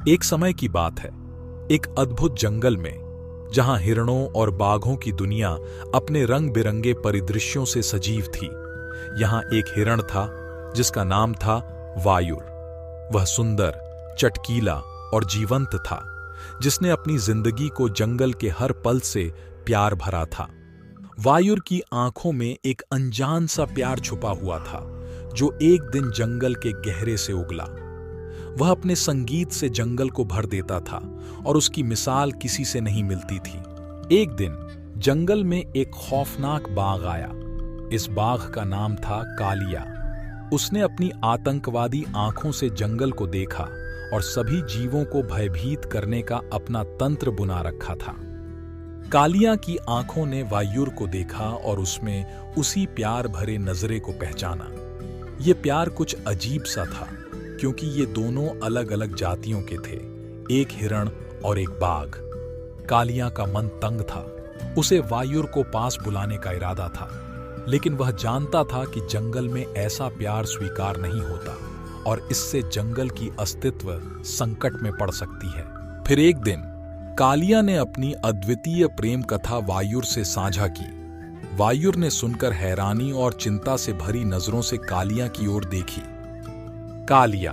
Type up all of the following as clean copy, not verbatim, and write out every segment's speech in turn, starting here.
एक समय की बात है, एक अद्भुत जंगल में, जहां हिरणों और बाघों की दुनिया अपने रंग बिरंगे परिदृश्यों से सजीव थी। यहां एक हिरण था जिसका नाम था वायुर। वह सुंदर, चटकीला और जीवंत था, जिसने अपनी जिंदगी को जंगल के हर पल से प्यार भरा था। वायुर की आंखों में एक अनजान सा प्यार छुपा हुआ था, जो एक दिन जंगल के गहरे से उगला। वह अपने संगीत से जंगल को भर देता था और उसकी मिसाल किसी से नहीं मिलती थी। एक दिन जंगल में एक खौफनाक बाघ आया। इस बाघ का नाम था कालिया। उसने अपनी आतंकवादी आंखों से जंगल को देखा और सभी जीवों को भयभीत करने का अपना तंत्र बुना रखा था। कालिया की आंखों ने वायुर को देखा और उसमें उसी प्यार भरे नजरे को पहचाना। ये प्यार कुछ अजीब सा था, क्योंकि ये दोनों अलग अलग जातियों के थे, एक हिरण और एक बाघ। कालिया का मन तंग था। उसे वायुर को पास बुलाने का इरादा था, लेकिन वह जानता था कि जंगल में ऐसा प्यार स्वीकार नहीं होता और इससे जंगल की अस्तित्व संकट में पड़ सकती है। फिर एक दिन कालिया ने अपनी अद्वितीय प्रेम कथा वायुर से साझा की। वायुर ने सुनकर हैरानी और चिंता से भरी नजरों से कालिया की ओर देखी। कालिया,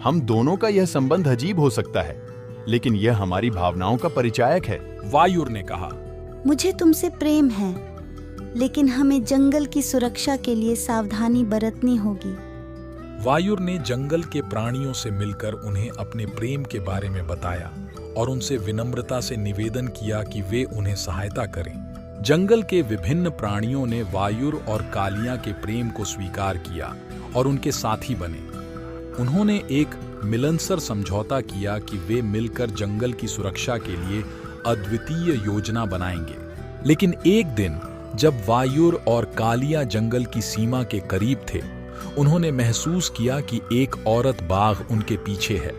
हम दोनों का यह संबंध अजीब हो सकता है, लेकिन यह हमारी भावनाओं का परिचायक है। वायुर ने कहा, मुझे तुमसे प्रेम है, लेकिन हमें जंगल की सुरक्षा के लिए सावधानी बरतनी होगी। वायुर ने जंगल के प्राणियों से मिलकर उन्हें अपने प्रेम के बारे में बताया और उनसे विनम्रता से निवेदन किया कि वे उन्हें सहायता करें। जंगल के विभिन्न प्राणियों ने वायुर और कालिया के प्रेम को स्वीकार किया और उनके साथी बने। उन्होंने एक मिलनसार समझौता किया कि वे मिलकर जंगल की सुरक्षा के लिए अद्वितीय योजना बनाएंगे। लेकिन एक दिन जब वायुर और कालिया जंगल की सीमा के करीब थे, उन्होंने महसूस किया कि एक औरत बाघ उनके पीछे है।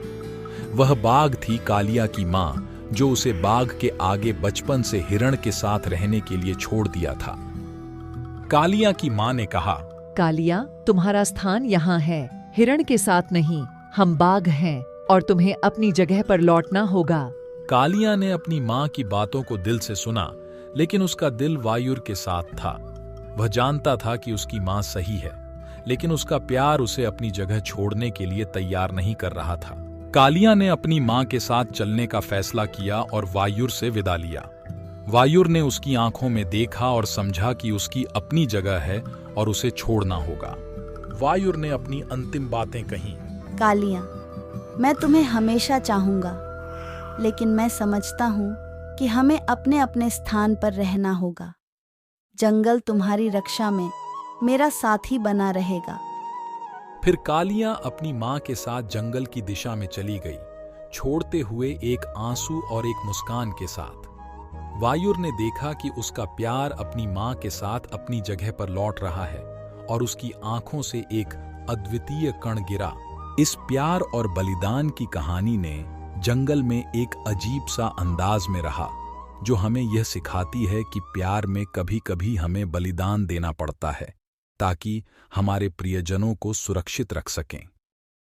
वह बाघ थी कालिया की माँ, जो उसे बाघ के आगे बचपन से हिरण के साथ रहने के लिए छोड़ दिया था। कालिया की माँ ने कहा, कालिया, तुम्हारा स्थान यहाँ है, हिरण के साथ नहीं। हम बाघ हैं और तुम्हें अपनी जगह पर लौटना होगा। कालिया ने अपनी माँ की बातों को दिल से सुना, लेकिन उसका दिल वायुर के साथ था। वह जानता था कि उसकी माँ सही है, लेकिन उसका प्यार उसे अपनी जगह छोड़ने के लिए तैयार नहीं कर रहा था। कालिया ने अपनी माँ के साथ चलने का फैसला किया और वायुर से विदा लिया। वायुर ने उसकी आंखों में देखा और समझा कि उसकी अपनी जगह है और उसे छोड़ना होगा। वायुर ने अपनी अंतिम बातें कहीं। कालिया, मैं तुम्हें हमेशा चाहूंगा, लेकिन मैं समझता हूँ कि हमें अपने अपने स्थान पर रहना होगा। जंगल तुम्हारी रक्षा में मेरा साथी बना रहेगा। फिर कालिया अपनी माँ के साथ जंगल की दिशा में चली गई, छोड़ते हुए एक आंसू और एक मुस्कान के साथ। वायुर ने देखा कि उसका प्यार अपनी माँ के साथ अपनी जगह पर लौट रहा है और उसकी आंखों से एक अद्वितीय कण गिरा। इस प्यार और बलिदान की कहानी ने जंगल में एक अजीब सा अंदाज में रहा, जो हमें यह सिखाती है कि प्यार में कभी कभी हमें बलिदान देना पड़ता है, ताकि हमारे प्रियजनों को सुरक्षित रख सकें।